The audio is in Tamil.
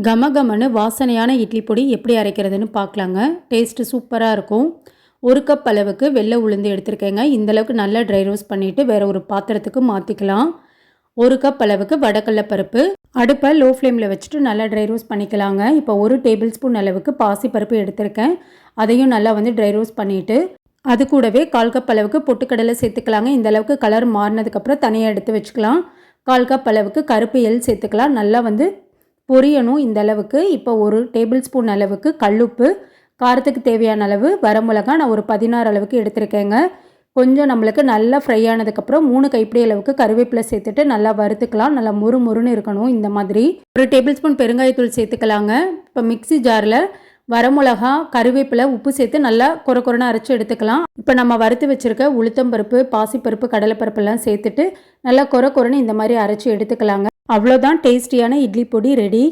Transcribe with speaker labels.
Speaker 1: கமகமன்னு வாசனையான இட்லி பொடி எப்படி அரைக்கிறதுன்னு பார்க்கலாங்க. டேஸ்ட்டு சூப்பராக இருக்கும். 1 கப் அளவுக்கு வெள்ளை உளுந்து எடுத்திருக்கேங்க. இந்தளவுக்கு நல்லா ட்ரை ரோஸ்ட் பண்ணிவிட்டு வேறு ஒரு பாத்திரத்துக்கு மாற்றிக்கலாம். 1 கப் அளவுக்கு வடக்கடலை பருப்பு அடுப்பை லோ ஃப்ளேமில் வச்சுட்டு நல்லா ட்ரை ரோஸ்ட் பண்ணிக்கலாங்க. இப்போ 1 டேபிள் ஸ்பூன் அளவுக்கு பாசிப்பருப்பு எடுத்திருக்கேன். அதையும் நல்லா ட்ரை ரோஸ்ட் பண்ணிவிட்டு அது கூடவே 1/4 கப் அளவுக்கு பொட்டுக்கடலை சேர்த்துக்கலாங்க. இந்தளவுக்கு கலர் மாறினதுக்கப்புறம் தனியாக எடுத்து வச்சுக்கலாம். 1/4 கப் அளவுக்கு கருப்பு எள் சேர்த்துக்கலாம். நல்லா பொரியணும் இந்த அளவுக்கு. இப்போ 1 டேபிள் ஸ்பூன் அளவுக்கு கல்லுப்பு, காரத்துக்கு தேவையான அளவு வரமிளகா நான் ஒரு 16 அளவுக்கு எடுத்திருக்கேங்க. கொஞ்சம் நம்மளுக்கு நல்லா ஃப்ரை ஆனதுக்கப்புறம் 3 கைப்பிடி அளவுக்கு கருவேப்பிலை சேர்த்துட்டு நல்லா வறுத்துக்கலாம். நல்லா முறுமுறுன்னு இருக்கணும் இந்த மாதிரி. 1 டேபிள் ஸ்பூன் பெருங்காயத்தூள் சேர்த்துக்கலாங்க. இப்போ மிக்ஸி ஜாரில் வரமிளகா, கருவேப்பிலை, உப்பு சேர்த்து நல்லா கொரன்னு அரைச்சி எடுத்துக்கலாம். இப்போ நம்ம வறுத்து வச்சுருக்க உளுத்தம்பருப்பு, பாசிப்பருப்பு, கடலைப்பருப்பெல்லாம் சேர்த்துட்டு நல்லா கொரன்னு இந்த மாதிரி அரைச்சி எடுத்துக்கலாங்க. அவ்வளோதான், டேஸ்டியான இட்லி பொடி ரெடி.